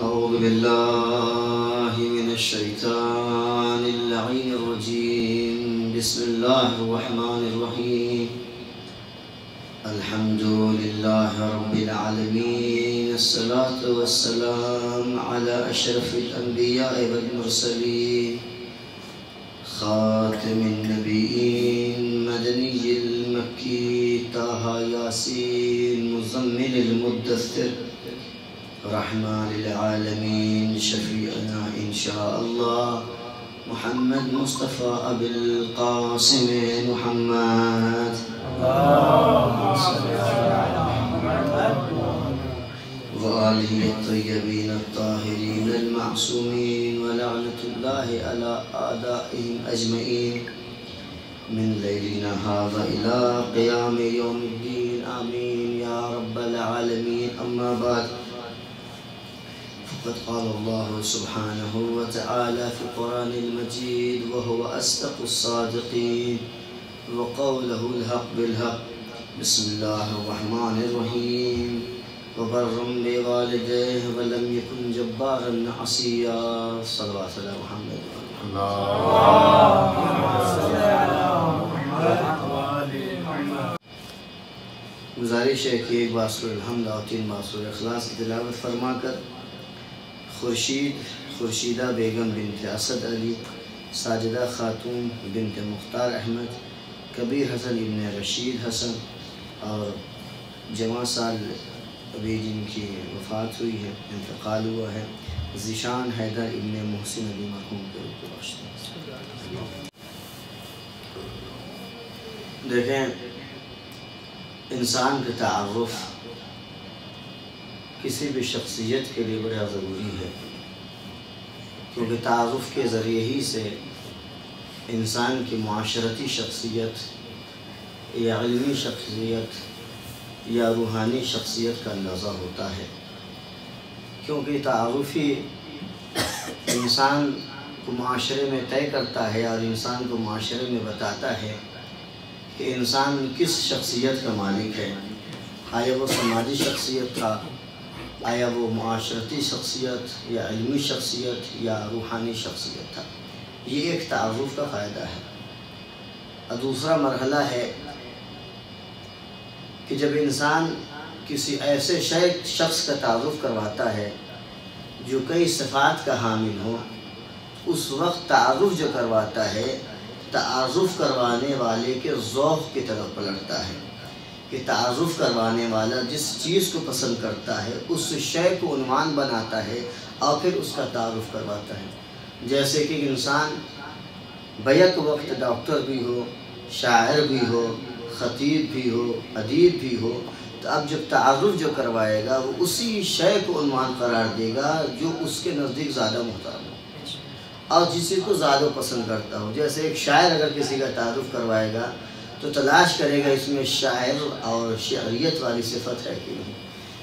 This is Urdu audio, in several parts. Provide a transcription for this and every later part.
أعوذ بالله من الشيطان اللعين الرجيم. بسم الله الرحمن الرحيم. الحمد لله رب العالمين. الصلاة والسلام على أشرف الأنبياء والمرسلين، خاتم النبيين، مدني المكي، طه ياسين، مزمل المدثر، رحمة للعالمين، شفيعنا إن شاء الله، محمد مصطفى أبي القاسم محمد. اللهم صل على محمد وآله الطيبين الطاهرين المعصومين، ولعنة الله على أعدائهم أجمعين من ليلنا هذا إلى قيام يوم الدين. آمين يا رب العالمين. أما بعد، فقد قال الله سبحانه وتعالى في القرآن المجيد وهو أصدق الصادقين، وقوله الحق بالحق. بسم الله الرحمن الرحيم. وبرا بوالديه ولم يكن جبارا عصيا. صلوات على محمد. اللهم صل على محمد. گزارش ہے کہ ایک بار سورہ الحمد اور 3 بار سورہ اخلاص کی تلاوت فرما کر خورشیدہ بیگم بنت اسد علی، ساجدہ خاتون بنت مختار احمد، کبیر حسن ابن رشید حسن اور جمع سال ابھی جن کی وفات ہوئی ہے، انتقال ہوا ہے، ذیشان حیدر ابن محسن علی مرحوم کے روح کو بخش دے۔ دیکھیں، انسان کا تعارف کسی بھی شخصیت کے لیے بڑا ضروری ہے، کیونکہ تعارف کے ذریعے ہی سے انسان کی معاشرتی شخصیت یا علمی شخصیت یا روحانی شخصیت کا اندازہ ہوتا ہے، کیونکہ تعارف ہی انسان کو معاشرے میں طے کرتا ہے اور انسان کو معاشرے میں بتاتا ہے کہ انسان کس شخصیت کا مالک ہے۔ آیا وہ سماجی شخصیت تھا، آیا وہ معاشرتی شخصیت یا علمی شخصیت یا روحانی شخصیت تھا۔ یہ ایک تعارف کا فائدہ ہے۔ اور دوسرا مرحلہ ہے کہ جب انسان کسی ایسے شخص کا تعارف کرواتا ہے جو کئی صفات کا حامل ہو، اس وقت تعارف جو کرواتا ہے، تعارف کروانے والے کے ذوق کی طرف پلٹتا ہے کہ تعارف کروانے والا جس چیز کو پسند کرتا ہے اس شے کو عنوان بناتا ہے اور پھر اس کا تعارف کرواتا ہے۔ جیسے کہ انسان بیک وقت ڈاکٹر بھی ہو، شاعر بھی ہو، خطیب بھی ہو، ادیب بھی ہو، تو اب جب تعارف جو کروائے گا وہ اسی شے کو عنوان قرار دے گا جو اس کے نزدیک زیادہ محترم ہو اور جسی کو زیادہ پسند کرتا ہو۔ جیسے ایک شاعر اگر کسی کا تعارف کروائے گا تو تلاش کرے گا اس میں شاعر اور شعریت والی صفت ہے کہ نہیں۔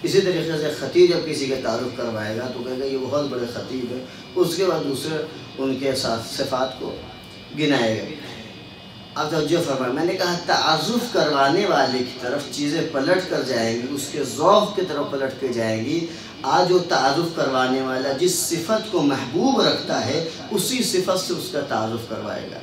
اسی طریقے سے خطیب جب کسی کا تعارف کروائے گا تو کہے گا یہ بہت بڑے خطیب ہے، اس کے بعد دوسرے ان کے ساتھ صفات کو گنائے گا۔ اب توجہ فرمائیں، میں نے کہا تعارف کروانے والے کی طرف چیزیں پلٹ کر جائیں گی، اس کے ذوق کی طرف پلٹ کے جائیں گی۔ آج وہ تعارف کروانے والا جس صفت کو محبوب رکھتا ہے اسی صفت سے اس کا تعارف کروائے گا۔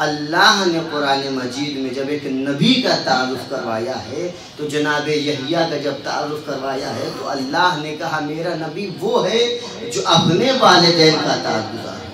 اللہ نے قرآن مجید میں جب ایک نبی کا تعارف کروایا ہے تو جناب یحییٰ کا جب تعارف کروایا ہے تو اللہ نے کہا میرا نبی وہ ہے جو اپنے والدین کا تعارف ہے۔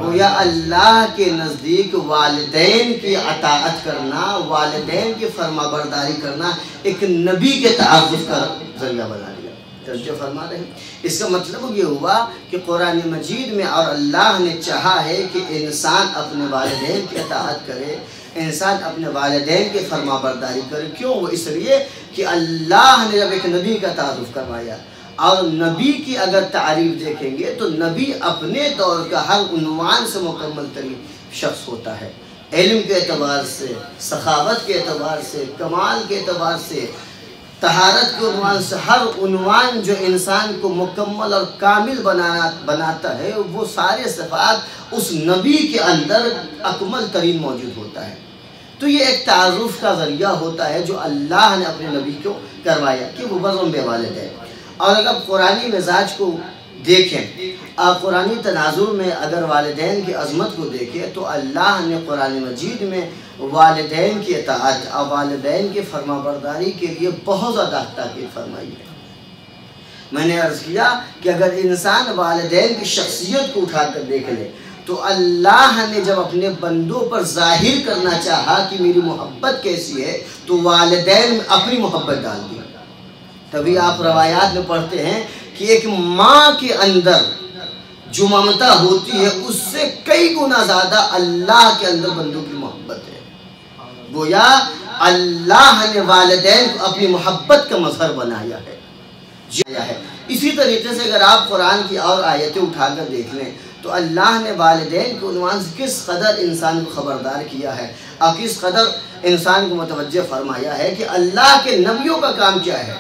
گویا اللہ کے نزدیک والدین کی اطاعت کرنا، والدین کی فرما برداری کرنا ایک نبی کے تعارف کا ذریعہ بنا دیا۔ توجہ فرما رہے ہیں۔ اس کا مطلب یہ ہوا کہ قرآن مجید میں اور اللہ نے چاہا ہے کہ انسان اپنے والدین کی اطاعت کرے، انسان اپنے والدین کی فرما برداری کرے۔ کیوں؟ وہ اس لیے کہ اللہ نے جب ایک نبی کا تعارف کروایا، اور نبی کی اگر تعریف دیکھیں گے تو نبی اپنے دور کا ہر عنوان سے مکمل ترین شخص ہوتا ہے، علم کے اعتبار سے، سخاوت کے اعتبار سے، کمال کے اعتبار سے، طہارت کے عنوان سے، ہر عنوان جو انسان کو مکمل اور کامل بناتا ہے وہ سارے صفات اس نبی کے اندر اکمل ترین موجود ہوتا ہے۔ تو یہ ایک تعارف کا ذریعہ ہوتا ہے جو اللہ نے اپنے نبی کو کروایا کہ وہ برم بے والدین۔ اور اگر قرآنی مزاج کو دیکھیں، قرآنی تناظر میں اگر والدین کی عظمت کو دیکھیں تو اللہ نے قرآن مجید میں والدین کی اطاعت اور والدین کی فرما برداری کے لیے بہت زیادہ تاکید فرمائی ہے۔ میں نے عرض کیا کہ اگر انسان والدین کی شخصیت کو اٹھا کر دیکھ لے تو اللہ نے جب اپنے بندوں پر ظاہر کرنا چاہا کہ میری محبت کیسی ہے تو والدین میں اپنی محبت ڈال دی۔ تبھی آپ روایات میں پڑھتے ہیں کہ ایک ماں کے اندر جو ممتا ہوتی ہے اس سے کئی گنا زیادہ اللہ کے اندر بندوں کی محبت ہے۔ گویا اللہ نے والدین کو اپنی محبت کا مظہر بنایا ہے۔ اسی طریقے سے اگر آپ قرآن کی اور آیتیں اٹھا کر دیکھ لیں تو اللہ نے والدین کے عنوان سے کس قدر انسان کو خبردار کیا ہے اور کس قدر انسان کو متوجہ فرمایا ہے کہ اللہ کے نبیوں کا کام کیا ہے۔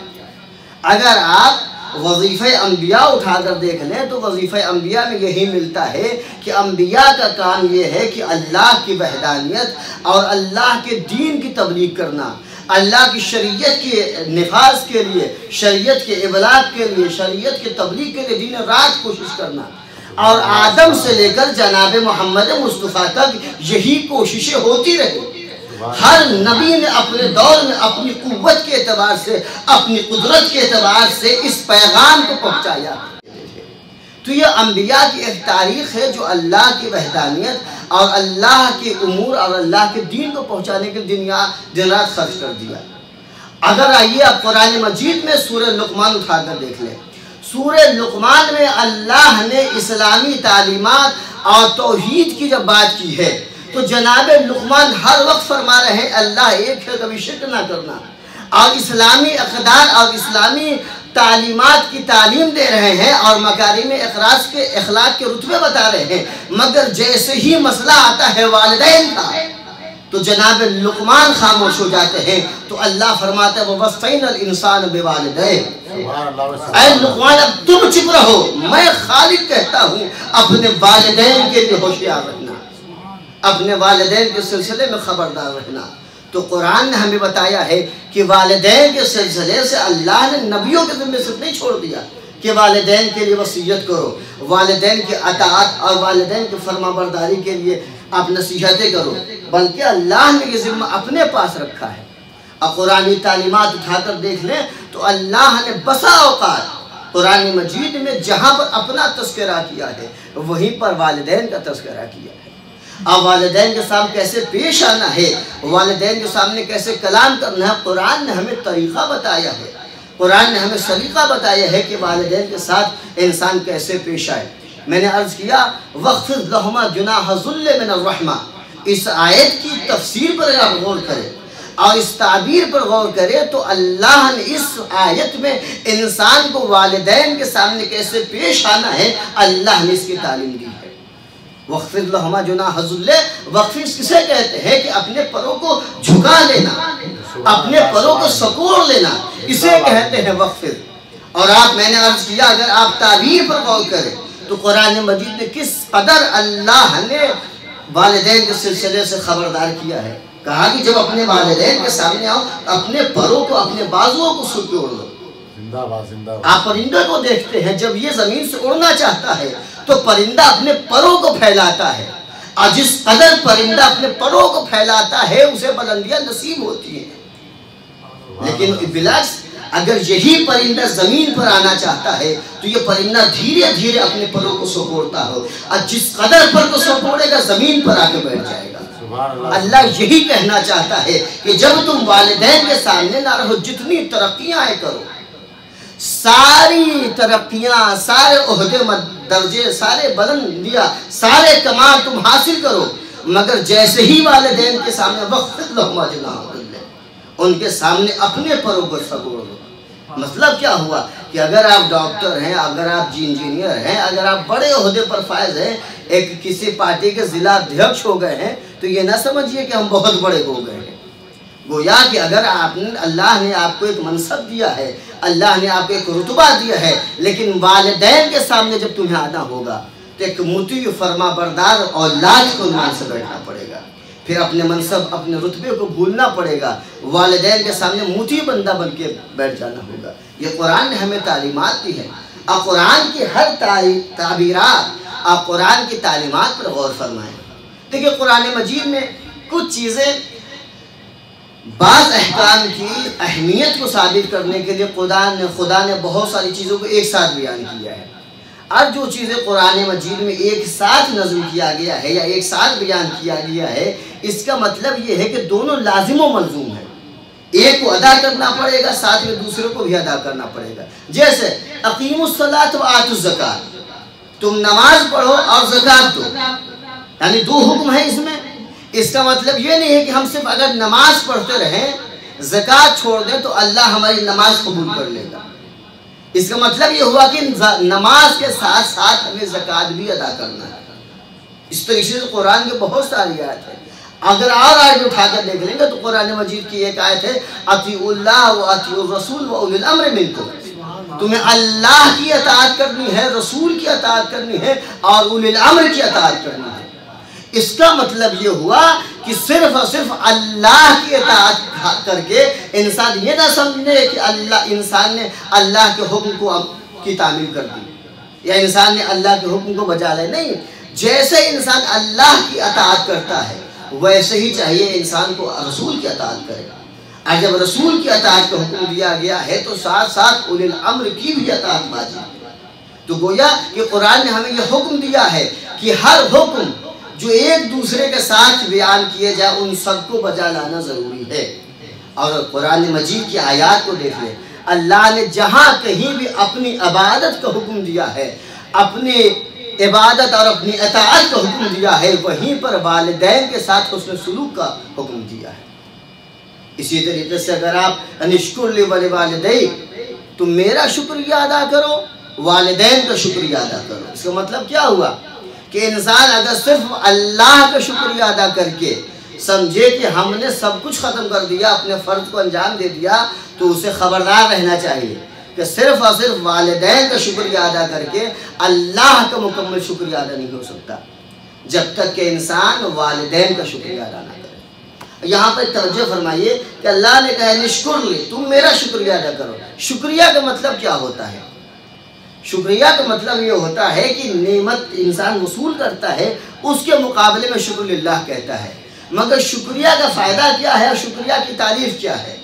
اگر آپ وظیفہ انبیاء اٹھا کر دیکھ لیں تو وظیفہ انبیاء میں یہی ملتا ہے کہ انبیاء کا کام یہ ہے کہ اللہ کی وحدانیت اور اللہ کے دین کی تبلیغ کرنا، اللہ کی شریعت کے نفاذ کے لیے، شریعت کے ابلاغ کے لیے، شریعت کے تبلیغ کے لیے دن رات کوشش کرنا، اور آدم سے لے کر جناب محمد مصطفیٰ تک یہی کوششیں ہوتی رہی۔ ہر نبی نے اپنے دور میں اپنی قوت کے اعتبار سے، اپنی قدرت کے اعتبار سے اس پیغام کو پہنچایا۔ تو یہ انبیاء کی ایک تاریخ ہے جو اللہ کی وحدانیت اور اللہ کے امور اور اللہ کے دین کو پہنچانے کے دن رات خرچ کر دیا۔ اگر آئیے اب قرآن مجید میں سورہ لقمان اٹھا کر دیکھ لیں، سورہ لقمان میں اللہ نے اسلامی تعلیمات اور توحید کی جب بات کی ہے تو جناب لقمان ہر وقت فرما رہے ہیں اللہ ایک ہے، کبھی شرک نہ کرنا، اور اسلامی اقدار اور اسلامی تعلیمات کی تعلیم دے رہے ہیں اور مکارم اخلاق کے رتبے بتا رہے ہیں، مگر جیسے ہی مسئلہ آتا ہے والدین کا تو جناب لقمان خاموش ہو جاتے ہیں۔ تو اللہ فرماتا ہے وَوَصَّيْنَا الْإِنسَانَ بِوَالِدَيْهِ، اے لقمان اب تم چپ رہو، میں خالق کہتا ہوں اپنے والدین کے لیے ہوشیار رہنا، اپنے والدین کے سلسلے میں خبردار رہنا۔ تو قرآن نے ہمیں بتایا ہے کہ والدین کے سلسلے سے اللہ نے نبیوں کے ذمہ صرف نہیں چھوڑ دیا کہ والدین کے لیے وصیت کرو، والدین کی اطاعت اور والدین کی فرما برداری کے لیے آپ نصیحتیں کرو، بلکہ اللہ نے یہ ذمہ اپنے پاس رکھا ہے۔ اور قرآنی تعلیمات اٹھا کر دیکھ لیں تو اللہ نے بسا اوقات قرآن مجید میں جہاں پر اپنا تذکرہ کیا ہے وہیں پر والدین کا تذکرہ کیا ہے۔ اب والدین کے سامنے کیسے پیش آنا ہے، والدین کے سامنے کیسے کلام کرنا ہے، قرآن نے ہمیں طریقہ بتایا ہے، قرآن نے ہمیں سلیقہ بتایا ہے کہ والدین کے ساتھ انسان کیسے پیش آئے۔ میں نے عرض کیا وَخْفِضْ لَهُمَا جُنَاحَ الذُّلِّ مِنَ الرَّحْمَةِ، اس آیت کی تفسیر پر اگر آپ غور کریں اور اس تعبیر پر غور کریں تو اللہ نے اس آیت میں انسان کو والدین کے سامنے کیسے پیش آنا ہے اللہ نے اس کی تعلیم دی ہے۔ وَخْفِضْ لَهُمَا جُنَاحَ الذُّلِّ، وقف کسے کہتے ہیں کہ اپنے پروں کو جھکا لینا، اپنے پروں کو سکوڑ لینا، اسے کہتے ہیں وقف۔ اور میں نے عرض کیا اگر آپ تعبیر پر غور کریں تو قرآن مجید نے کس قدر اللہ نے والدین کے سلسلے سے خبردار کیا ہے۔ کہا کہ جب اپنے والدین کے سامنے آؤ اپنے پروں کو، اپنے بازوؤں کو سکوڑ لو۔ آپ پرندہ کو دیکھتے ہیں جب یہ زمین سے اڑنا چاہتا ہے تو پرندہ اپنے پروں کو پھیلاتا ہے، اور جس قدر پرندہ اپنے پروں کو پھیلاتا ہے اسے بلندیاں نصیب ہوتی ہیں۔ لیکن بالعکس اگر یہی پرندہ زمین پر آنا چاہتا ہے تو یہ پرندہ دھیرے دھیرے اپنے پروں کو سکوڑتا ہو، اور جس قدر پر کو سکوڑے گا زمین پر آ کے بیٹھ جائے گا۔ اللہ یہی کہنا چاہتا ہے کہ جب تم والدین کے سامنے نہ رہو، جتنی ترقیاں کرو، ساری ترقیاں، سارے عہدے درجے، سارے بلندیاں، سارے کمال تم حاصل کرو، مگر جیسے ہی والدین کے سامنے وَخْفِضْ لَهُمَا جُنَاحَ الذُّلِّ، ان کے سامنے اپنے پروں کو سکوڑ دو۔ مطلب کیا ہوا کہ اگر آپ ڈاکٹر ہیں، اگر آپ انجینئر ہیں، اگر آپ بڑے عہدے پر فائز ہیں، ایک کسی پارٹی کے ضلع ادھیکش ہو گئے ہیں تو یہ نہ سمجھیے کہ ہم بہت بڑے ہو گئے ہیں۔ گویا کہ اگر اللہ نے آپ کو ایک منصب دیا ہے، اللہ نے آپ کو ایک رتبہ دیا ہے، لیکن والدین کے سامنے جب تمہیں آنا ہوگا تو ایک مطیع فرما بردار اولاد کو مان سے بیٹھنا پڑے گا، پھر اپنے منصب اپنے رتبے کو بھولنا پڑے گا، والدین کے سامنے موتی بندہ بن کے بیٹھ جانا ہوگا۔ یہ قرآن نے ہمیں تعلیمات دی ہے۔ آپ قرآن کی ہر تعبیرات، آپ قرآن کی تعلیمات پر غور فرمائیں۔ دیکھیں قرآن مجید میں کچھ چیزیں بعض احکام کی اہمیت کو ثابت کرنے کے لیے خدا نے بہت ساری چیزوں کو ایک ساتھ بیان کیا ہے۔ اور جو چیزیں قرآن مجید میں ایک ساتھ نظم کیا گیا ہے یا ایک ساتھ بیان کیا گیا ہے، اس کا مطلب یہ ہے کہ دونوں لازم و ملزوم ہیں۔ ایک کو ادا کرنا پڑے گا، ساتھ میں دوسرے کو بھی ادا کرنا پڑے گا۔ جیسے اقیموا الصلاۃ وآتوا الزکاۃ، تم نماز پڑھو اور زکوٰۃ دو، یعنی دو حکم ہیں اس میں۔ اس کا مطلب یہ نہیں ہے کہ ہم صرف اگر نماز پڑھتے رہیں، زکوٰۃ چھوڑ دیں تو اللہ ہماری نماز قبول کر لے گا۔ اس کا مطلب یہ ہوا کہ نماز کے ساتھ ساتھ ہمیں زکوٰۃ بھی ادا کرنا ہے۔ اس طریقے سے قرآن کے بہت ساری آیت ہیں۔ اگر اور آیت اٹھا کر دیکھ لیں گے تو قرآن مجید کی ایک آیت ہے، اطیعوا اللہ واطیعوا الرسول واولی الامر منکم، تمہیں اللہ کی اطاعت کرنی ہے، رسول کی اطاعت کرنی ہے اور اولی الامر کی اطاعت کرنی ہے۔ اس کا مطلب یہ ہوا کہ صرف اور صرف اللہ کی اطاعت کر کے انسان یہ نہ سمجھنے کہ انسان نے اللہ کے حکم کی تعمیل کر دی یا انسان نے اللہ کے حکم کو بجا لے، نہیں۔ جیسے انسان اللہ کی اطاعت کرتا ہے ویسے ہی چاہیے انسان کو رسول کی اطاعت کرے۔ اور جب رسول کی اطاعت کا حکم دیا گیا ہے تو ساتھ ساتھ اولی الامر کی بھی اطاعت واجب ہے۔ تو گویا کہ قرآن نے ہمیں یہ حکم دیا ہے کہ ہر حکم جو ایک دوسرے کے ساتھ بیان کیے جائے ان سب کو بجا لانا ضروری ہے۔ اور قرآن مجید کی آیات کو دیکھ لیں، اللہ نے جہاں کہیں بھی اپنی عبادت کا حکم دیا ہے، اپنی عبادت اور اپنی اطاعت کا حکم دیا ہے، وہیں پر والدین کے ساتھ حسن سلوک کا حکم دیا ہے۔ اسی طریقے سے اگر آپ انشکر لی ولوالدیک، تم میرا شکریہ ادا کرو، والدین کا شکریہ ادا کرو۔ اس کا مطلب کیا ہوا کہ انسان اگر صرف اللہ کا شکریہ ادا کر کے سمجھے کہ ہم نے سب کچھ ختم کر دیا، اپنے فرض کو انجام دے دیا، تو اسے خبردار رہنا چاہیے کہ صرف اور صرف والدین کا شکریہ ادا کر کے اللہ کا مکمل شکریہ ادا نہیں ہو سکتا جب تک کہ انسان والدین کا شکریہ ادا نہ کرے۔ یہاں پر توجہ فرمائیے کہ اللہ نے کہا نشکر لی، تم میرا شکریہ ادا کرو۔ شکریہ کا مطلب کیا ہوتا ہے؟ شکریہ کا مطلب یہ ہوتا ہے کہ نعمت انسان وصول کرتا ہے، اس کے مقابلے میں شکر للہ کہتا ہے۔ مگر شکریہ کا فائدہ کیا ہے؟ شکریہ کی تعریف کیا ہے؟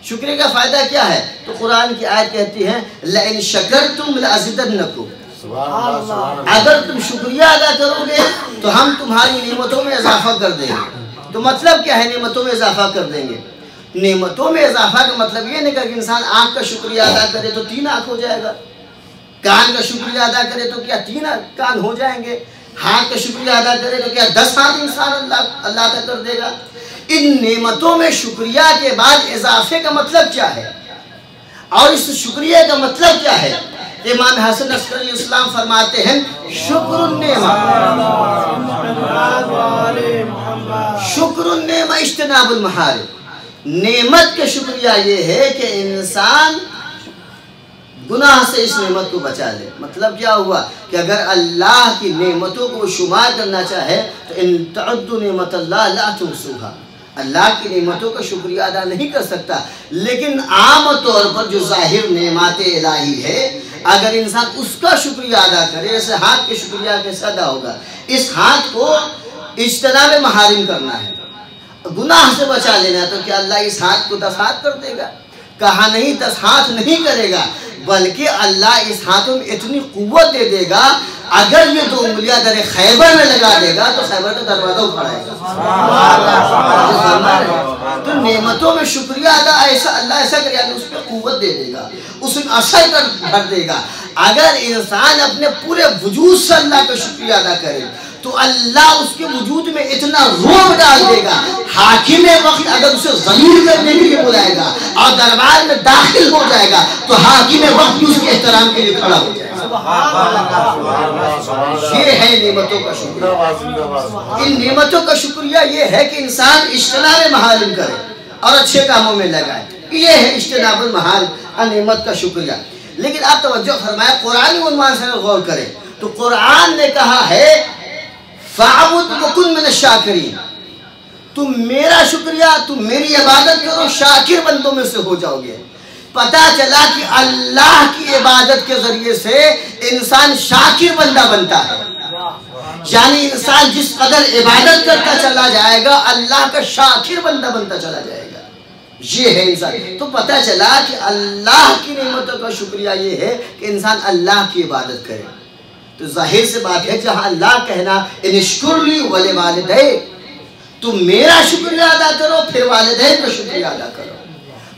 شکریہ کا فائدہ کیا ہے؟ تو قرآن کی آیت کہتی ہے لَإِن شَكَرْتُمْ لَأَزِيدَنَّكُمْ، اگر تم شکریہ ادا کرو گے تو ہم تمہاری نعمتوں میں اضافہ کر دیں گے۔ تو مطلب کیا ہے نعمتوں میں اضافہ کر دیں گے؟ نعمتوں میں اضافہ کا مطلب یہ نہیں کہ انسان آنکھ کا شکریہ ادا کرے تو 3 آنکھ ہو جائے گا، کان کا شکریہ ادا کرے تو کیا 3 کان ہو جائیں گے، ہاتھ کا شکریہ ادا کرے تو کیا 10 ہاتھ انسان اللہ عطا کر دے گا۔ ان نعمتوں میں شکریہ کے بعد اضافے کا مطلب کیا ہے اور اس شکریہ کا مطلب کیا ہے؟ امام حسن عسکری اسلام فرماتے ہیں شکر النعمہ، شکر النعمہ اجتناب المحارم، نعمت کا شکریہ یہ ہے کہ انسان گناہ سے اس نعمت کو بچا لے۔ مطلب کیا ہوا کہ اگر اللہ کی نعمتوں کو شمار کرنا چاہے تو ان تعدوا نعمت اللہ لا تحصوها، اللہ کی نعمتوں کا شکریہ ادا نہیں کر سکتا۔ لیکن عام طور پر جو ظاہر نعمات الہی ہے اگر انسان اس کا شکریہ ادا کرے، جیسے ہاتھ کے شکریہ کیسے ادا ہوگا؟ اس ہاتھ کو اجتناب محارم کرنا ہے، گناہ سے بچا لینا ہے، تو کیا اللہ اس ہاتھ کو 10 ہاتھ کر دے گا؟ کہا نہیں 10 ہاتھ نہیں کرے گا، بلکہ اللہ اس ہاتھوں میں اتنی قوت دے دے گا اگر یہ 2 انگلیاں در خیبر میں لگا دے گا تو خیبر کا دروازہ اکھڑائے گا۔ تو نعمتوں میں شکریہ ادا اللہ ایسا کرے گا، اس پہ قوت دے دے گا، اس میں اثر کر بھر دے گا۔ اگر انسان اپنے پورے وجود سے اللہ کا شکریہ ادا کرے تو اللہ اس کے وجود میں اتنا روب ڈال دے گا، حاکم وقت اگر اسے ذلیل کرنے کے لیے بلائے گا اور دربار میں داخل ہو جائے گا تو حاکم وقت بھی اس کے احترام کے لیے کھڑا ہو جائے گا۔ یہ ہے نعمتوں کا شکریہ۔ ان نعمتوں کا شکریہ یہ ہے کہ انسان اجتناب محارم کرے اور اچھے کاموں میں لگائے، یہ ہے اجتناب المحارم، نعمت کا شکریہ۔ لیکن آپ توجہ فرمائیں، قرآنی عنوان سے غور کریں تو قرآن نے کہا ہے فَعْبُدْ وَكُنْ مِنَ الشَّاكِرِينَ، تم میرا شکریہ، تم میری عبادت کرو، شاکر بندوں میں سے ہو جاؤ گے۔ پتہ چلا کہ اللہ کی عبادت کے ذریعے سے انسان شاکر بندہ بنتا ہے، یعنی انسان جس قدر عبادت کرتا چلا جائے گا اللہ کا شاکر بندہ بنتا چلا جائے گا۔ یہ ہے انسان۔ تو پتہ چلا کہ اللہ کی نعمتوں کا شکریہ یہ ہے کہ انسان اللہ کی عبادت کرے۔ تو ظاہر سے بات ہے جہاں اللہ کہنا ان اشکر لی ولوالدیک، تم میرا شکریہ ادا کرو پھر والدین کا شکریہ ادا کرو،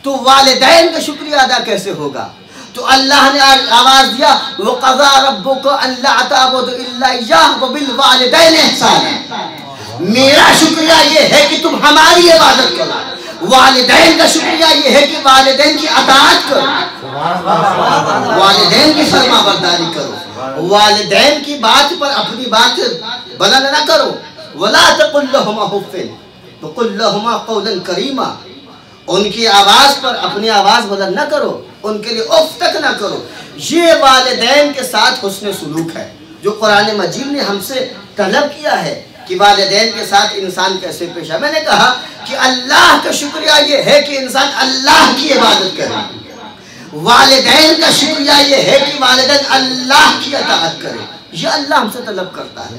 تو والدین کا شکریہ ادا کیسے ہوگا؟ تو اللہ نے آواز دیا وَقَضَى رَبُّكَ أَلَّا تَعْبُدُوا إِلَّا إِيَّاهُ وَبِالْوَالِدَيْنِ إِحْسَانًا۔ میرا شکریہ یہ ہے کہ تم ہماری عبادت کرو، والدین کا شکریہ یہ ہے کہ والدین کی اطاعت کرو، والدین کی فرما برداری کرو، والدین کی بات پر اپنی بات بلند نہ کرو۔ وَلَا تَقُلْ لَهُمَا أُفٍّ وَقُلْ لَهُمَا قَوْلًا كَرِيمًا، ان کی آواز پر اپنی آواز بلند نہ کرو، ان کے لیے اف تک نہ کرو۔ یہ والدین کے ساتھ حسن سلوک ہے جو قرآن مجید نے ہم سے طلب کیا ہے کہ والدین کے ساتھ انسان کیسے پیش آئے۔ میں نے کہا کہ اللہ کا شکریہ یہ ہے کہ انسان اللہ کی عبادت کرے، والدین کا شکریہ یہ ہے کہ والدین اللہ کی اطاعت کرے، یہ اللہ ہم سے طلب کرتا ہے۔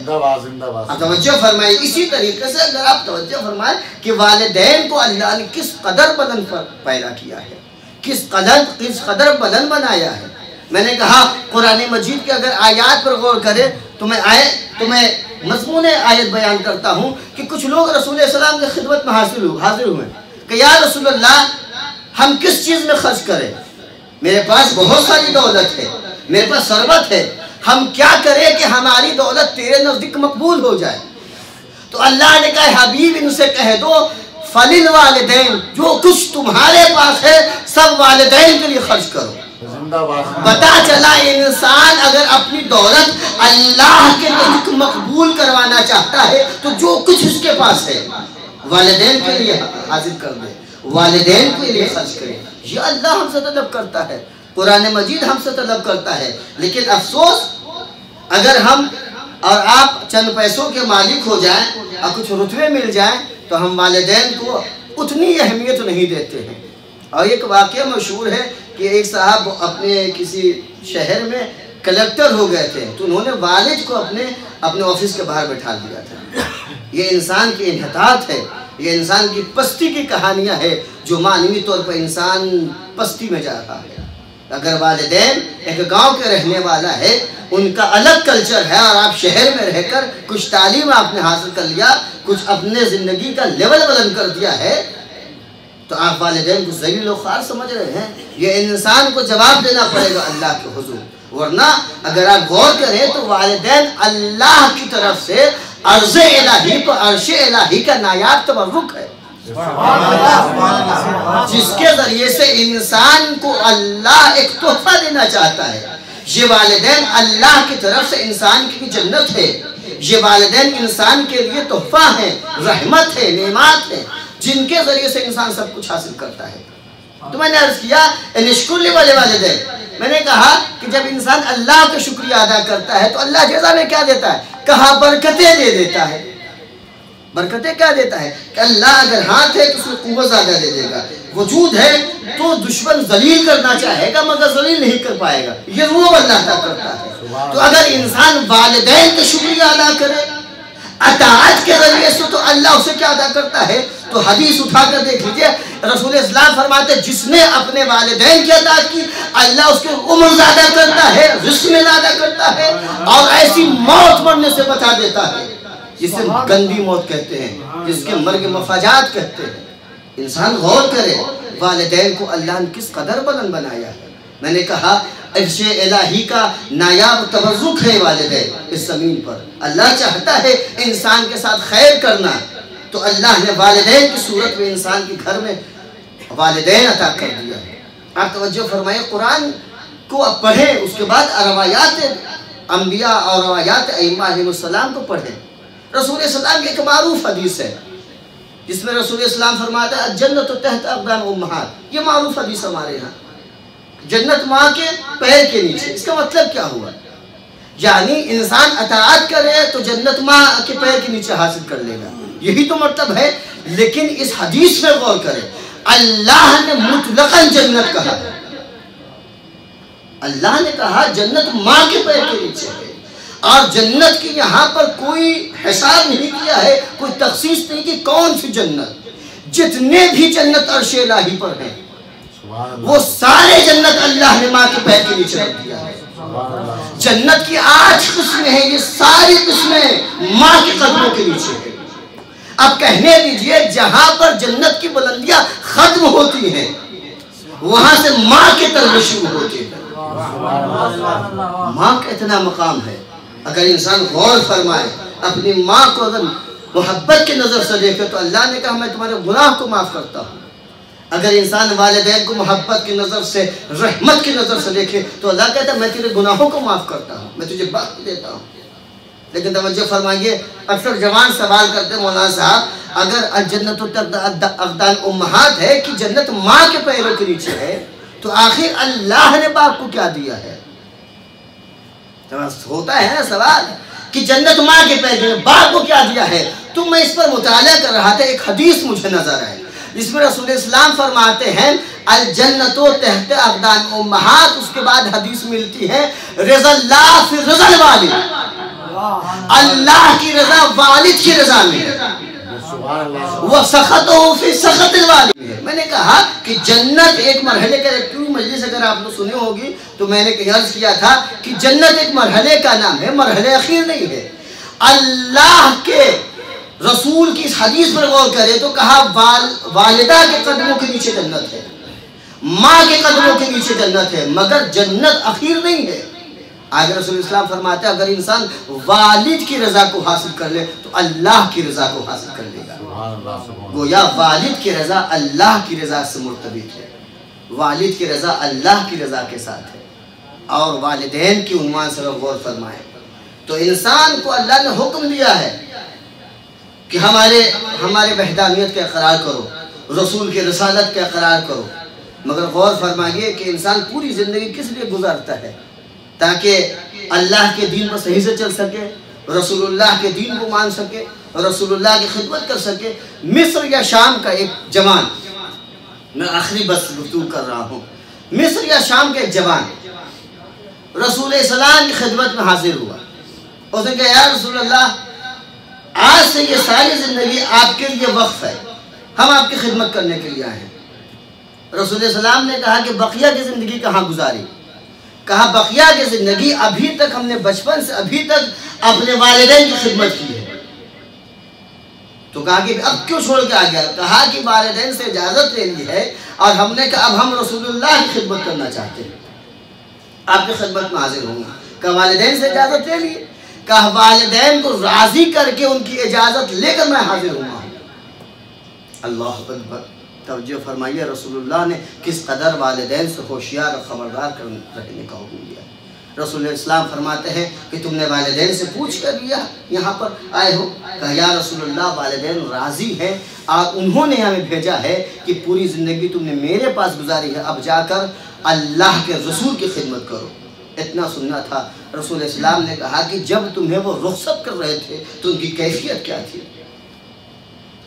اب توجہ فرمائے، اسی طریقے سے اگر آپ توجہ فرمائے کہ والدین کو اللہ نے کس قدر بلند پیدا کیا ہے، کس قدر بلند بنایا ہے۔ میں نے کہا قرآن مجید کے اگر آیات پر غور کرے تو میں مضمون آیت بیان کرتا ہوں کہ کچھ لوگ رسول اللہ علیہ وسلم کی خدمت میں حاضر ہوئے کہ یا رسول اللہ ہم کس چیز میں خرچ کریں، میرے پاس بہت ساری دولت ہے، میرے پاس ثروت ہے، ہم کیا کریں کہ ہماری دولت تیرے نزدیک مقبول ہو جائے؟ تو اللہ نے کہا حبیب ان سے کہہ دو فَلِلْوَالِدَيْن، جو کچھ تمہارے پاس ہے سب والدین کے لیے خرچ کرو۔ پتہ چلا انسان اگر اپنی دولت اللہ کے نزدیک مقبول کروانا چاہتا ہے تو جو کچھ اس کے پاس ہے والدین کے لیے حاضر کر دے، والدین کے لیے خرچ کرے۔ یہ اللہ ہم سے طلب کرتا ہے، قرآن مجید ہم سے طلب کرتا ہے۔ لیکن افسوس اگر ہم اور آپ چند پیسوں کے مالک ہو جائیں اور کچھ رتبے مل جائیں تو ہم والدین کو اتنی اہمیت نہیں دیتے ہیں۔ اور ایک واقعہ مشہور ہے کہ ایک صاحب اپنے کسی شہر میں کلیکٹر ہو گئے تھے تو انہوں نے والد کو اپنے آفس کے باہر بٹھا دیا تھا۔ یہ انسان کی انحطاط ہے، یہ انسان کی پستی کی کہانیاں ہے جو معنوی طور پر انسان پستی میں جا رہا ہے۔ اگر والدین ایک گاؤں کے رہنے والا ہے، ان کا الگ کلچر ہے، اور آپ شہر میں رہ کر کچھ تعلیم آپ نے حاصل کر لیا، کچھ اپنے زندگی کا لیول بلند کر دیا ہے، تو آپ والدین کو ذلیل و خوار سمجھ رہے ہیں۔ یہ انسان کو جواب دینا پڑے گا اللہ کے حضور، ورنہ اگر آپ غور کریں تو والدین اللہ کی طرف سے عرض الہی پر عرش الہی کا نایاب تبرک ہے، جس کے ذریعے سے انسان کو اللہ ایک تحفہ دینا چاہتا ہے۔ یہ والدین اللہ کی طرف سے انسان کی جنت ہے، یہ والدین انسان کے لیے تحفہ ہیں، رحمت ہے، نعمات ہے، جن کے ذریعے سے انسان سب کچھ حاصل کرتا ہے۔ تو میں نے عرض کیا انشکر لی والدین، میں نے کہا کہ جب انسان اللہ کا شکریہ ادا کرتا ہے تو اللہ جزا میں کیا دیتا ہے؟ کہا برکتیں دے دیتا ہے۔ برکتیں کیا دیتا ہے کہ اللہ اگر ہاتھ ہے تو اس میں قوت زیادہ دے دے گا، وجود ہے تو دشمن ذلیل کرنا چاہے گا مگر ذلیل نہیں کر پائے گا، یہ وہ اللہ تعالیٰ کرتا ہے۔ تو اگر انسان والدین کا شکریہ ادا کرے اطاعت کے ذریعے سے تو اللہ اسے کیا ادا کرتا ہے؟ تو حدیث اٹھا کر دیکھ لیجئے، رسول اسلام فرماتے ہیں جس نے اپنے والدین کی اطاعت کی اللہ اس کے عمر زیادہ کرتا ہے، رزق میں زیادہ کرتا ہے، اور ایسی موت مرنے سے بچا دیتا ہے جسے گندی موت کہتے ہیں، جس کے مرگ مفاجات کہتے ہیں۔ انسان غور کرے والدین کو اللہ نے کس قدر بلند بنایا ہے۔ میں نے کہا عرش الہی کا نایاب تبرک ہے والدین اس زمین پر۔ اللہ چاہتا ہے انسان کے ساتھ خیر کرنا، تو اللہ نے والدین کی صورت میں انسان کے گھر میں والدین عطا کر دیا ہے۔ آپ توجہ فرمائیں، قرآن کو اب پڑھیں، اس کے بعد روایات انبیاء اور روایات ائمہ علیہ السلام کو پڑھیں۔ رسول اسلام کی ایک معروف حدیث ہے جس میں رسول اسلام فرماتا ہے الجنت تحت اقدام امہات، یہ معروف حدیث ہمارے یہاں، جنت ماں کے پیر کے نیچے۔ اس کا مطلب کیا ہوا؟ یعنی انسان اطاعت کرے تو جنت ماں کے پیر کے نیچے حاصل کر لے گا۔ یہی تو مطلب ہے لیکن اس حدیث میں غور کریں، اللہ نے مطلقاً جنت کہا، اللہ نے کہا جنت ماں کے پیر کے نیچے ہے، اور جنت کی یہاں پر کوئی حساب نہیں کیا ہے، کوئی تخصیص نہیں کہ کون سی جنت، جتنے بھی جنت عرش الہی پر ہیں وہ سارے جنت اللہ نے ماں کے پیر کے نیچے رکھ دیا ہے۔ جنت کی 8 قسمیں ہیں، یہ ساری قسمیں ماں کے قدموں کے نیچے ہیں۔ اب کہنے دیجئے جہاں پر جنت کی بلندیاں ختم ہوتی ہیں وہاں سے ماں کے طرف شروع ہوتی ہیں۔ ماں کا اتنا مقام ہے، اگر انسان غور فرمائے، اپنی ماں کو اگر محبت کی نظر سے دیکھے تو اللہ نے کہا میں تمہارے گناہ کو معاف کرتا ہوں۔ اگر انسان والدین کو محبت کی نظر سے، رحمت کی نظر سے دیکھے تو اللہ کہتا ہے میں تیرے گناہوں کو معاف کرتا ہوں، میں تجھے بخش دیتا ہوں۔ لیکن توجہ فرمائیے، اکثر جوان سوال کرتے ہیں مولانا صاحب اگر جنت اقدان امہات ہے کہ جنت ماں کے پیروں کے نیچے ہے تو آخر اللہ نے باپ کو کیا دیا ہے؟ ہوتا ہے نا سوال کہ جنت ماں کے پیر کے باپ کو کیا دیا ہے؟ تو میں اس پر مطالعہ کر رہا تھا، ایک حدیث مجھے نظر آئی جس میں رسول اسلام فرماتے ہیں الجنت تحت اقدام امہات، اس کے بعد حدیث ملتی ہے رضا اللہ فی رضا الوالد، اللہ کی رضا والد کی رضا میں ہے، وَسَخَطُهُ فِي سَخَطِ الْوَالِدِ ہے۔ میں نے کہا کہ جنت ایک مرحلے کا، ایک پوری مجلس اگر آپ نے سنے ہوگی تو میں نے عرض کیا تھا کہ جنت ایک مرحلے کا نام ہے، مرحلے اخیر نہیں ہے۔ اللہ کے رسول کی اس حدیث پر غور کرے تو کہا والدہ کے قدموں کے نیچے جنت ہے، ماں کے قدموں کے نیچے جنت ہے، مگر جنت اخیر نہیں ہے۔ آگے رسول اسلام فرماتے ہیں اگر انسان والد کی رضا کو حاصل کر لے تو اللہ کی رضا کو حاصل کر لے گا۔ گویا والد کی رضا اللہ کی رضا سے مرتبط ہے، والد کی رضا اللہ کی رضا کے ساتھ ہے۔ اور والدین کی عنوان سے غور فرمائیں تو انسان کو اللہ نے حکم دیا ہے کہ ہمارے وحدانیت کا اقرار کرو، رسول کی رسالت کا اقرار کرو، مگر غور فرمائیے کہ انسان پوری زندگی کس لیے گزارتا ہے؟ تاکہ اللہ کے دین پر صحیح سے چل سکے، رسول اللہ کے دین کو مان سکے، رسول اللہ کی خدمت کر سکے۔ مصر یا شام کا ایک جوان، میں آخری بس گفتگو کر رہا ہوں، مصر یا شام کا ایک جوان رسول اسلام کی خدمت میں حاضر ہوا، اس نے کہا یا رسول اللہ آج سے یہ ساری زندگی آپ کے لیے وقف ہے، ہم آپ کی خدمت کرنے کے لیے آئے ہیں۔ رسول اسلام نے کہا کہ بقیہ کی زندگی کہاں گزاری؟ کہا بقیہ کی زندگی ابھی تک ہم نے بچپن سے ابھی تک اپنے والدین کی خدمت کی ہے۔ تو کہا کہ اب کیوں چھوڑ کے آ گیا؟ کہا کہ والدین سے اجازت لے لی ہے اور ہم نے کہا اب ہم رسول اللہ کی خدمت کرنا چاہتے ہیں، آپ کی خدمت میں حاضر ہوں گا۔ کہا والدین سے اجازت لے لی؟ کہا والدین کو راضی کر کے ان کی اجازت لے کر میں حاضر ہوں گا۔ اللہ اکبر، توجہ فرمائیے رسول اللہ نے کس قدر والدین سے ہوشیار اور خبردار رہنے کا حکم دیا۔ رسول اسلام فرماتے ہیں کہ تم نے والدین سے پوچھ کر لیا یہاں پر آئے ہو؟ کہا یا رسول اللہ والدین راضی ہیں اور انہوں نے ہمیں بھیجا ہے کہ پوری زندگی تم نے میرے پاس گزاری ہے، اب جا کر اللہ کے رسول کی خدمت کرو۔ اتنا سننا تھا۔ رسول اسلام نے کہا کہ جب تمہیں وہ رخصت کر رہے تھے تو ان کی کیفیت کیا تھی؟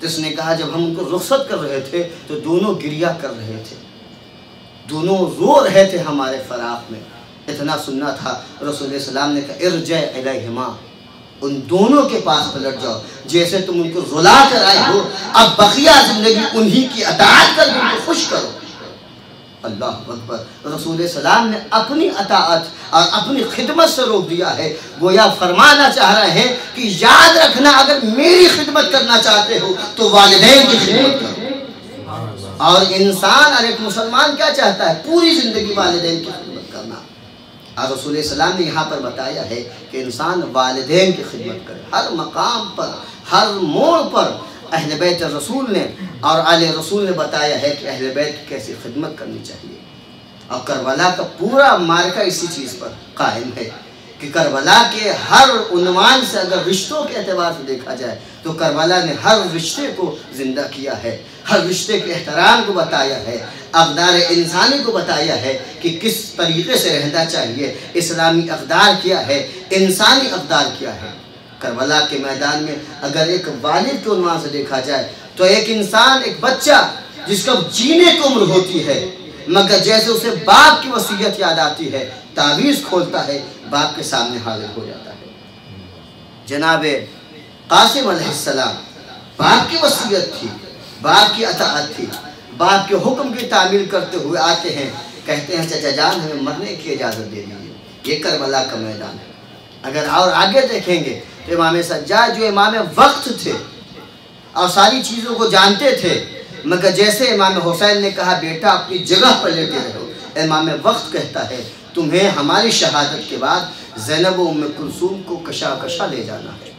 اس نے کہا جب ہم ان کو رخصت کر رہے تھے تو دونوں گریہ کر رہے تھے، دونوں رو رہے تھے ہمارے فراق میں۔ اتنا سننا تھا۔ رسول اسلام نے کہا ارجع الیہما، ان دونوں کے پاس پلٹ جاؤ، جیسے تم ان کو رلا کر آئے ہو اب بقیہ زندگی انہی کی اطاعت کر ان کو خوش کرو۔ اللہ اکبر، رسول اسلام نے اپنی اطاعت اور اپنی خدمت سے روک دیا ہے۔ گویا فرمانا چاہ رہے ہیں کہ یاد رکھنا اگر میری خدمت کرنا چاہتے ہو تو والدین کی خدمت کرو۔ اور انسان اور ایک مسلمان کیا چاہتا ہے؟ پوری زندگی والدین کی خدمت کرنا۔ اور رسول اسلام نے یہاں پر بتایا ہے کہ انسان والدین کی خدمت کرے، ہر مقام پر، ہر موڑ پر۔ اہل بیت رسول نے اور آل رسول نے بتایا ہے کہ اہل بیت کی کیسی خدمت کرنی چاہیے۔ اور کربلا کا پورا مارکہ اسی چیز پر قائم ہے کہ کربلا کے ہر عنوان سے اگر رشتوں کے اعتبار سے دیکھا جائے تو کربلا نے ہر رشتے کو زندہ کیا ہے، ہر رشتے کے احترام کو بتایا ہے، اقدار انسانی کو بتایا ہے کہ کس طریقے سے رہنا چاہیے، اسلامی اقدار کیا ہے، انسانی اقدار کیا ہے۔ کربلا کے میدان میں اگر ایک والد کے عنوان سے دیکھا جائے تو ایک انسان، ایک بچہ جس کا جینے کی عمر ہوتی ہے، مگر جیسے اسے باپ کی وصیت یاد آتی ہے، تعویذ کھولتا ہے، باپ کے سامنے حاضر ہو جاتا ہے۔ جناب قاسم علیہ السلام، باپ کی وصیت تھی، باپ کی اطاعت تھی، باپ کے حکم کی تعمیل کرتے ہوئے آتے ہیں، کہتے ہیں چچا جان ہمیں مرنے کی اجازت دے دیجیے، یہ کربلا کا میدان ہے۔ اگر اور آگے دیکھیں گے تو امام سجاد جو امام وقت تھے اور ساری چیزوں کو جانتے تھے، مگر جیسے امام حسین نے کہا بیٹا اپنی جگہ پر لیٹے رہو، امام وقت کہتا ہے تمہیں ہماری شہادت کے بعد زینب و ام کلثوم کو کشا کشا لے جانا ہے۔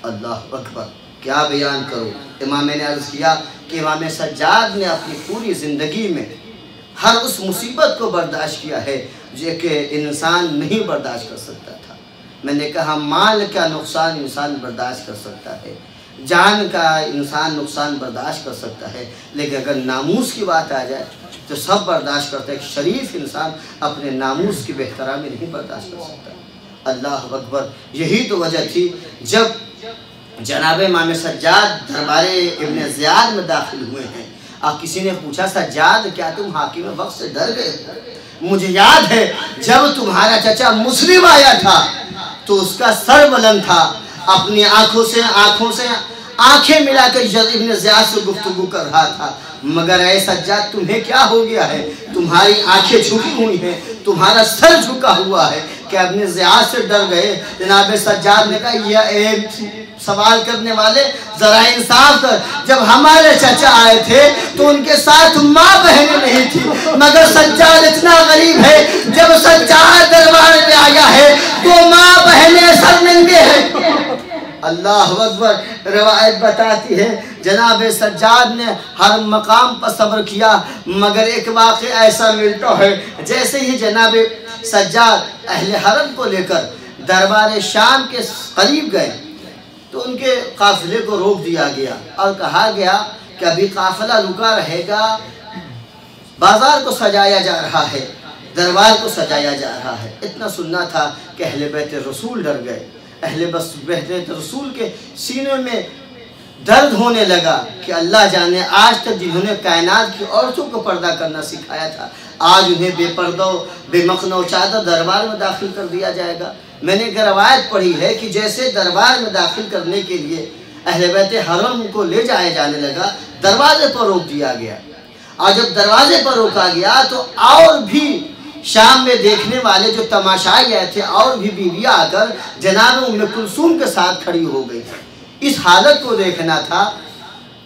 اللہ اکبر، کیا بیان کرو۔ امام نے عرض کیا کہ امام سجاد نے اپنی پوری زندگی میں ہر اس مصیبت کو برداشت کیا ہے جو کہ انسان نہیں برداشت کر سکتا تھا۔ میں نے کہا مال کا نقصان انسان برداشت کر سکتا ہے، جان کا انسان نقصان برداشت کر سکتا ہے، لیکن اگر ناموس کی بات آ جائے تو سب برداشت کرتا ہے۔ ایک شریف انسان اپنے ناموس کی بہترامی نہیں برداشت کر سکتا۔ اللہ اکبر، یہی تو وجہ تھی جب جناب امام سجاد دربار ابن زیاد میں داخل ہوئے ہیں اور کسی نے پوچھا سجاد کیا تم حاکم وقت سے ڈر گئے؟ مجھے یاد ہے جب تمہارا چچا مسلم آیا تھا تو اس کا سر بلند تھا، اپنی آنکھوں سے آنکھیں ملا کر ابن زیاد سے گفتگو کر رہا تھا، مگر اے سجاد تمہیں کیا ہو گیا ہے؟ تمہاری آنکھیں جھکی ہوئی ہیں، تمہارا سر جھکا ہوا ہے، کہ ابن زیاد سے ڈر گئے؟ جناب سجاد نے کہا یہ سوال کرنے والے ذرا انصاف کر، جب ہمارے چچا آئے تھے تو ان کے ساتھ ماں بہنیں نہیں تھی، مگر سجاد اتنا غریب ہے جب سجاد دربار میں آیا ہے تو ماں بہنیں سر ننگے ہیں۔ اللہ اکبر، روایت بتاتی ہے جناب سجاد نے ہر مقام پر صبر کیا، مگر ایک واقعہ ایسا ملتا ہے جیسے ہی جناب سجاد اہل حرم کو لے کر دربار شام کے قریب گئے تو ان کے قافلے کو روک دیا گیا اور کہا گیا کہ ابھی قافلہ رکا رہے گا، بازار کو سجایا جا رہا ہے، دربار کو سجایا جا رہا ہے۔ اتنا سننا تھا کہ اہل بیت رسول ڈر گئے، اہل بیت رسول کے سینے میں درد ہونے لگا کہ اللہ جانے آج تک جنہوں نے کائنات کی عورتوں کو پردہ کرنا سکھایا تھا، آج انہیں بے پردہ بے مخنہ و چادر دربار میں داخل کر دیا جائے گا۔ میں نے ایک روایت پڑھی ہے کہ جیسے دربار میں داخل کرنے کے لیے اہل بیت حرم کو لے جائے جانے لگا، دروازے پر روک دیا گیا، اور جب دروازے پر روکا گیا تو اور بھی شام میں دیکھنے والے جو تماشائی آئے تھے اور بھی بیویاں آ کر جناب ام کلثوم کے ساتھ کھڑی ہو گئی۔ اس حالت کو دیکھنا تھا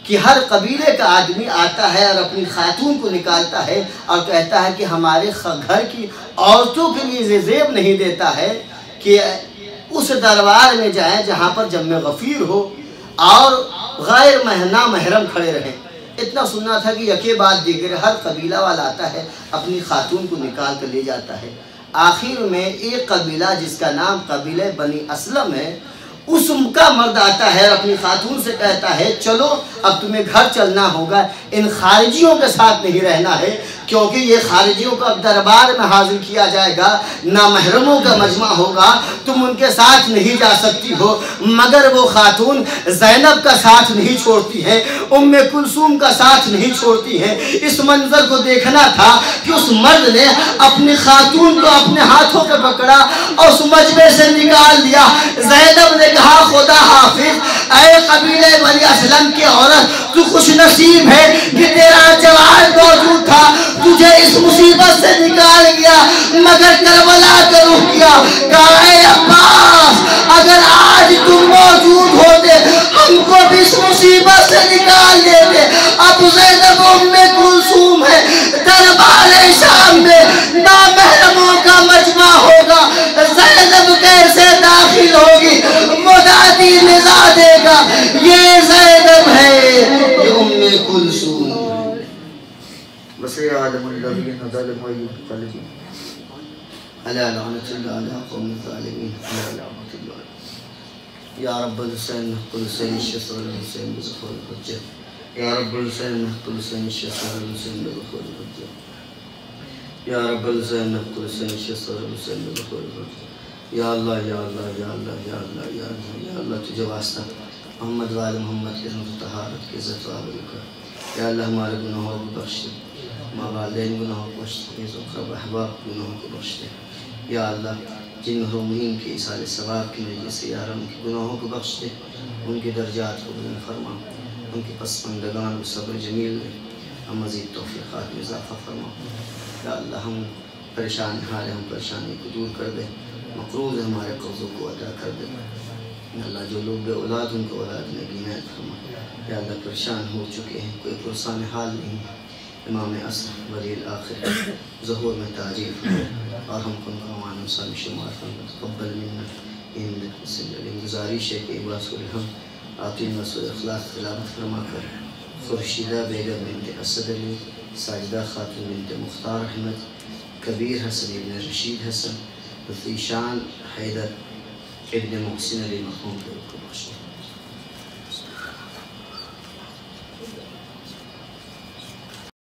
کہ ہر قبیلے کا آدمی آتا ہے اور اپنی خاتون کو نکالتا ہے اور کہتا ہے کہ ہمارے گھر کی عورتوں کے لیے زیب نہیں دیتا ہے کہ اس دربار میں جائیں جہاں پر جمع غفیر ہو اور غیر نامحرم کھڑے رہیں۔ اتنا سننا تھا کہ یکے بعد دیگر ہر قبیلہ والا آتا ہے، اپنی خاتون کو نکال کر لے جاتا ہے۔ آخر میں ایک قبیلہ جس کا نام قبیلہ بنی اسلم ہے، اس کا مرد آتا ہے اور اپنی خاتون سے کہتا ہے چلو اب تمہیں گھر چلنا ہوگا، ان خارجیوں کے ساتھ نہیں رہنا ہے، کیونکہ یہ خارجیوں کو اب دربار میں حاضر کیا جائے گا، نامحرموں کا مجمع ہوگا، تم ان کے ساتھ نہیں جا سکتی ہو۔ مگر وہ خاتون زینب کا ساتھ نہیں چھوڑتی ہے، ام کلثوم کا ساتھ نہیں چھوڑتی ہے۔ اس منظر کو دیکھنا تھا کہ اس مرد نے اپنی خاتون کو اپنے ہاتھوں پہ پکڑا اور اس مجمع سے نکال دیا۔ زینب نے کہا خدا حافظ، اے قبیلہ بنی اسلم کی عورت، تو خوش نصیب ہے کہ تیرا جوان موجود تھا، تجھے اس مصیبت سے نکال گیا، مگر کربلا کا رخ کیا۔ کہا اے عباس، اگر آج تم موجود ہوتے ہم کو بھی اس مصیبت سے نکال دیتے۔ اب زینب ام کلثوم ہے، دربار شام میں نامحرموں کا مجمع ہوگا، زینب کیسے داخل ہوگی؟ منادی ندا دے گا یہ زینب ہے، یہ ام کلثوم ہے۔ وَسَيَعْلَمُ الَّذِينَ ظَلَمُوا أَيُّ منقلب أَلَا لَعْنَةُ اللَّهِ عَلَى الْقَوْمِ الظَّالِمِينَ أَلَا لَعْنَةُ اللَّهِ يا رب الحسين كل حسين الشفر الحسين بظهور الحجة يا رب الحسين كل حسين الشفر الحسين بظهور الحجة يا رب الحسين كل حسين الشفر الحسين بظهور الحجة یا اللہ یا اللہ یا اللہ یا اللہ یا اللہ یا اللہ تجھے واسطہ محمد وال محمد کی عظمت و طہارت کی عزت و آبرو کر۔ یا اللہ ہمارے گناہوں کو بخش دے، ماں والدین گناہوں کو بخش دے، اقرب احباب گناہوں کو بخش دے۔ یا اللہ جن محرومین کی ایصال ثواب کی نجی سے یا رب ان کے گناہوں کو بخش دے، ان کے درجات کو بلند فرما، ان کے پسماندگان کو صبر جمیل دے، ہم مزید توفیقات میں اضافہ فرما۔ یا اللہ ہم پریشان حال ہیں، ہم پریشانی کو دور کر دے، مقروض ہمارے قرضوں کو ادا کر دے۔ یا اللہ جو لوگ بے اولاد ان کو اولاد میں عنایت فرما۔ یا اللہ پریشان ہو چکے ہیں، کوئی پرسان حال نہیں ہے، امام عصر ولی الآخر ظہور میں تعجیل فرما اور ہم کو ان کا امان صالح شمار فرما۔ تقبل منا انک سمیع گزارش ہے کہ باس الحمد عاطین مسعود اخلاق تلاوت فرما کر خورشیدہ بیگم بنت اسد علی، ساجدہ خاتون بنت مختار احمد، کبیر حسن ابن رشید حسن، ذیشان حیدر ابن محسن علی مرحوم کو بخش دے۔